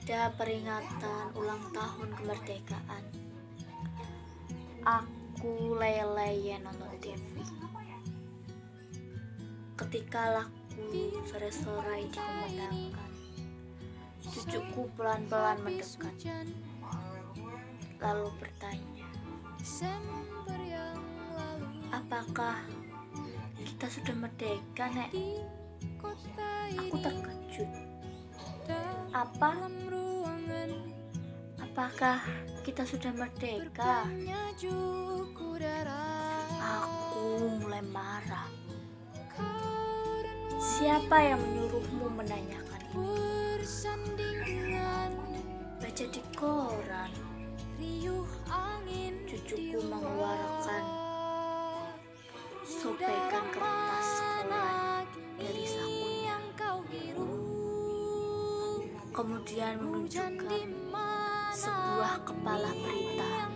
pada peringatan ulang tahun kemerdekaan, aku lele nonton TV. Ketika lagu Sorai-Sorai dikumandangkan, cucuku pelan-pelan mendekat, lalu bertanya, apakah kita sudah merdeka, Nek? Aku terkejut. Apakah kita sudah merdeka? Aku mulai marah. Siapa yang menyuruhmu menanyakan ini? Baca di koran. Cucuku mengeluarkan sobekan kertas koran dari sakunya, kemudian menunjukkan sebuah kepala berita.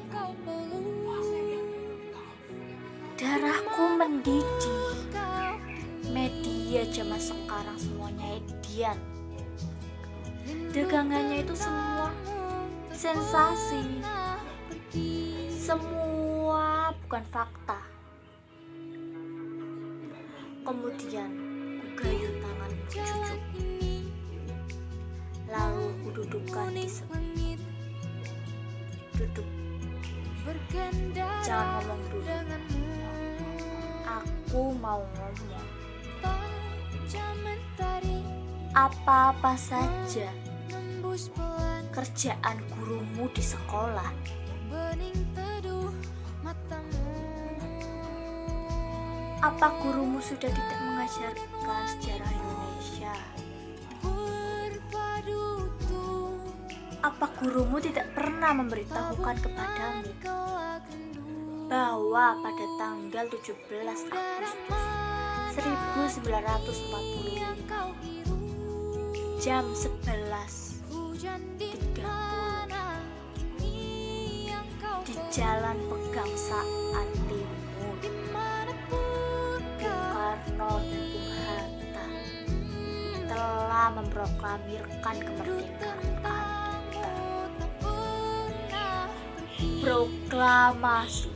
Darahku mendidih. Media zaman sekarang semuanya edian. Dagangannya itu semua sensasi. Semua bukan fakta. Kemudian ku gayung tangan cucuku, lalu ku dudukkan di sebelah. Duduk, jangan ngomong dulu. Aku mau ngomong apa-apa saja kerjaan gurumu di sekolah. Apa gurumu sudah tidak mengajarkan sejarah Indonesia? Apa gurumu tidak pernah memberitahukan kepadamu bahwa pada tanggal 17 Agustus 1945 jam 11.30 di Jalan Pegangsaan Timur, Bung Karno dan Bung Hatta telah memproklamirkan kemerdekaan kita. Proklamasi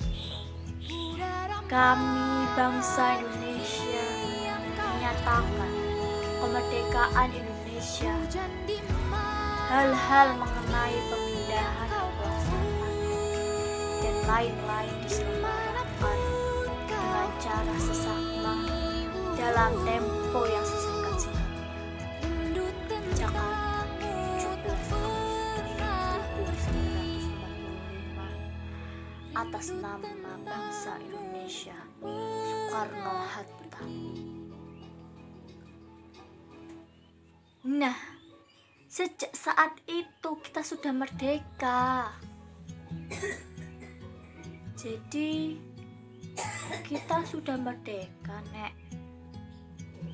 kami bangsa Indonesia menyatakan kemerdekaan Indonesia. Hal-hal mengenai pemindahan kekuasaan dan lain-lain diselenggarakan dengan cara sesama dalam tempo yang sesingkat-singkatnya. Jakarta, 17 Agustus 1945, atas nama bangsa Indonesia, Soekarno-Hatta. Nah, sejak saat itu kita sudah merdeka. Jadi kita sudah merdeka, Nek.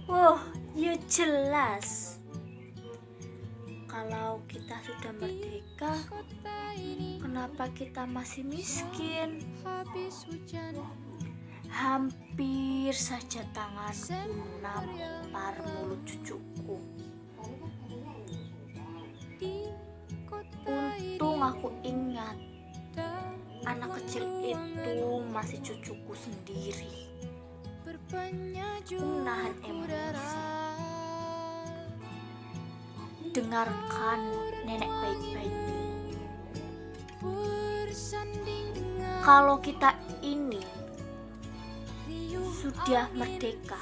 Wah, ya jelas. Kalau kita sudah merdeka, kenapa kita masih miskin? Hampir saja tanganku nampar mulut cucuku. Untung aku ingat anak kecil itu masih cucuku sendiri. Menahan emosi. Dengarkan nenek baik-baik. Kalau kita ini sudah merdeka,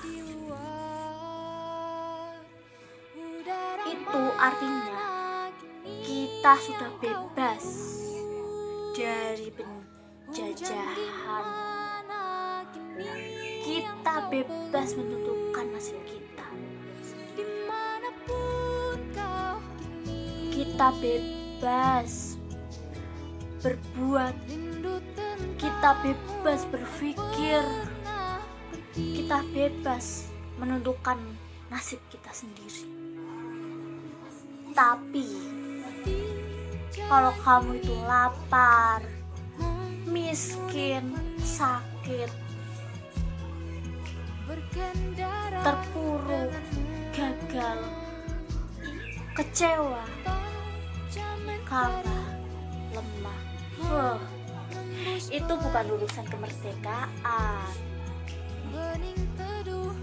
itu artinya kita sudah bebas dari penjajahan. Kita bebas menentukan nasib kita. Kita bebas berbuat. Kita bebas berpikir. Kita bebas menentukan nasib kita sendiri. Tapi kalau kamu itu lapar, miskin, sakit, terpuruk, gagal, kecewa, kalah, lemah. Wah, itu bukan urusan kemerdekaan.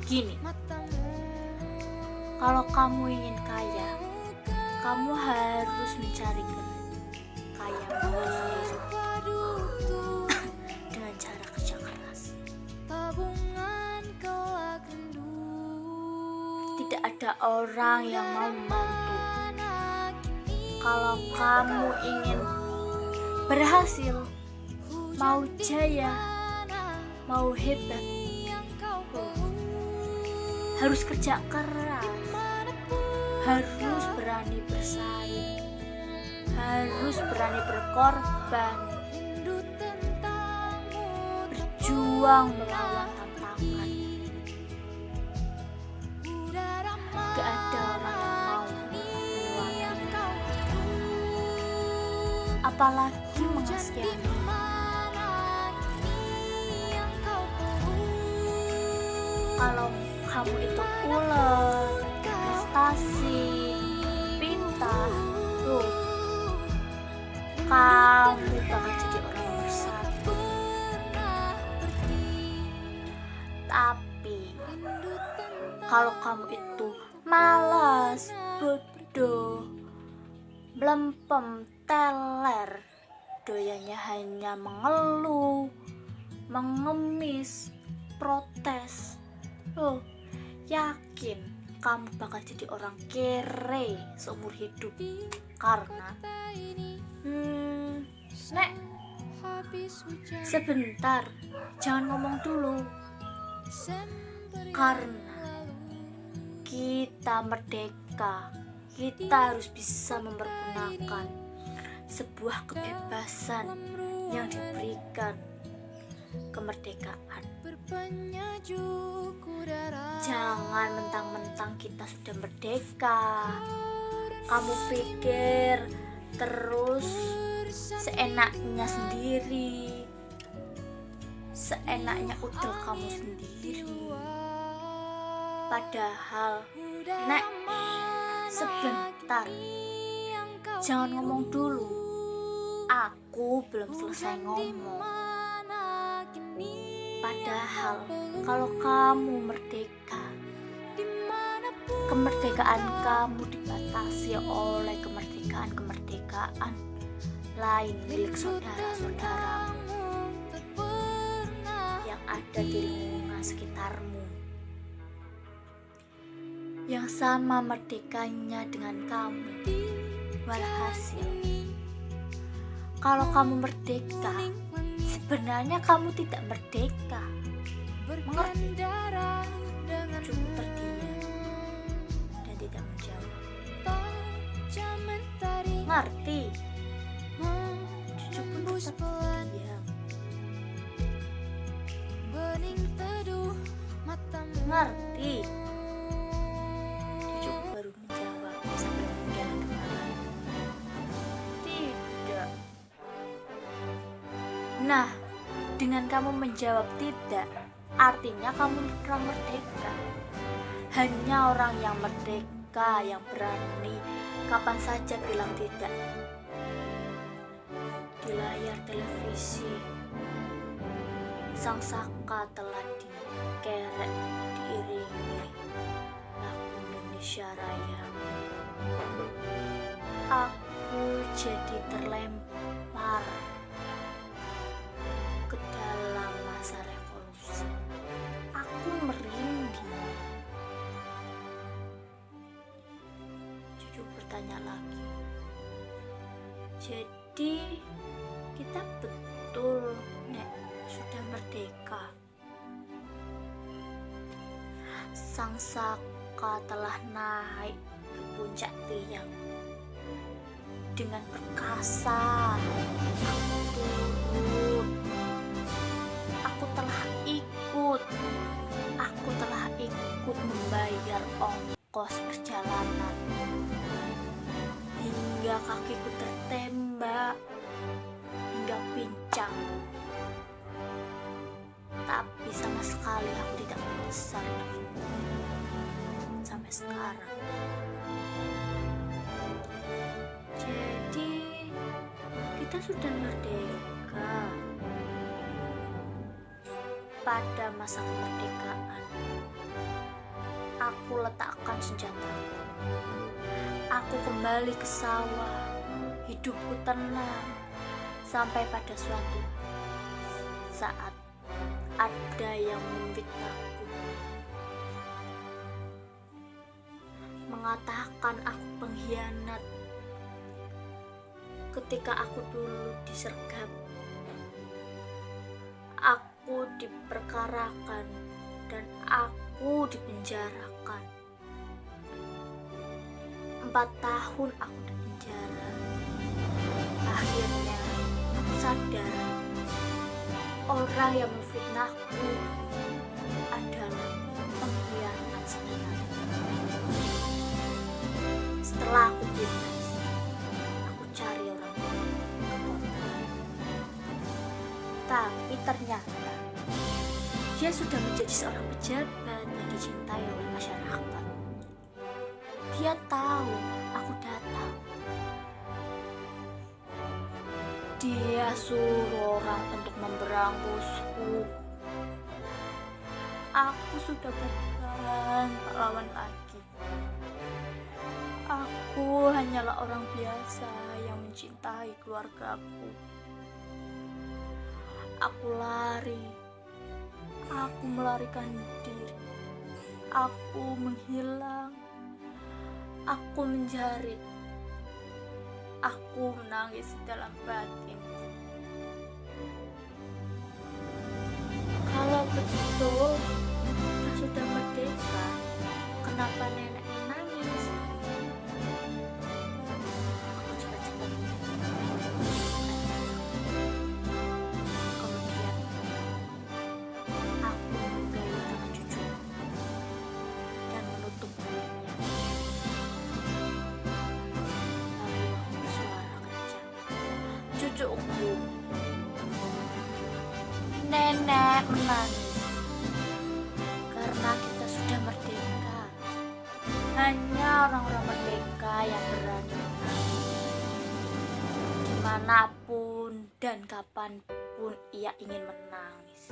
Gini, kalau kamu ingin kaya, kamu harus mencari kaya sendiri dengan cara kerja keras. Tidak ada orang yang mau membantu. Kalau kamu ingin berhasil, mau jaya, mau hebat, harus kerja keras, harus berani bersaing, harus berani berkorban, berjuang melawan tantangan. Gak ada orang yang mau menyuapimu, apalagi mengasihani. Kalau kamu itu ulet, prestasi, pintar, kamu bakal jadi orang nomor satu. Tapi kalau kamu itu malas, bodoh, blempem, teler, doyannya hanya mengeluh, mengemis, protes, yakin kamu bakal jadi orang kere seumur hidup. Karena Nek, sebentar, jangan ngomong dulu. Karena kita merdeka, kita harus bisa mempergunakan sebuah kebebasan yang diberikan kemerdekaan. Jangan mentang-mentang kita sudah merdeka, kamu pikir terus seenaknya sendiri, seenaknya udel kamu sendiri. Padahal, Nek, sebentar, jangan ngomong dulu, aku belum selesai ngomong. Padahal kalau kamu merdeka, kemerdekaan kamu dibatasi oleh kemerdekaan lain milik saudara-saudaramu yang ada di lingkungan sekitarmu, yang sama merdekanya dengan kamu. Walhasil, kalau kamu merdeka, sebenarnya kamu tidak merdeka. Mengerti? Cukup terdiam dan tidak menjawab. Ngerti? Cucu pun tetap diam. Ngerti? Cucu baru menjawab sambil menggeleng kepala. Tidak. Nah, dengan kamu menjawab tidak, artinya kamu kurang merdeka. Hanya orang yang merdeka yang berani kapan saja bilang tidak. Di layar televisi, sang saka telah dikerek diiringi lagu Indonesia Raya. Aku jadi terlempar ke dalam masa revolusi. Aku merinding. Cucu bertanya lagi. Jadi kita betul, Nek, sudah merdeka. Sang saka telah naik ke puncak tiang. Dengan perkasa aku turun. Aku telah ikut membayar ongkos perjalanan hingga kakiku tertembak, hingga pincang. Tapi sama sekali aku tidak menyesal itu sampai sekarang. Jadi kita sudah merdeka. Pada masa kemerdekaan, aku letakkan senjataku. Aku kembali ke sawah. Hidupku tenang sampai pada suatu saat ada yang memfitnahku, mengatakan aku pengkhianat ketika aku dulu disergap. Aku diperkarakan dan aku dipenjarakan. 4 tahun aku di penjara. Akhirnya aku sadar orang yang memfitnahku adalah pengkhianat sebenarnya. Setelah aku bebas, aku cari orang itu ke kota. Tapi ternyata dia sudah menjadi seorang pejabat yang dicintai oleh masyarakat. Dia tahu aku datang. Dia suruh orang untuk memberangkusku. Aku sudah bukan pahlawan lagi. Aku hanyalah orang biasa yang mencintai keluargaku. Aku lari. Aku melarikan diri. Aku menghilang. Aku menjerit. Aku menangis dalam batin. Kalau betul kita sudah merdeka, kenapa nenek menangis? Aku cepat-cepat kemudian aku menggayung tangan cucu dan menutup mulutnya. Lalu aku bersuara kencang, cucuku. Nenek menangis karena kita sudah merdeka. Hanya orang-orang merdeka yang berani menangis dimanapun dan kapanpun ia ingin menangis.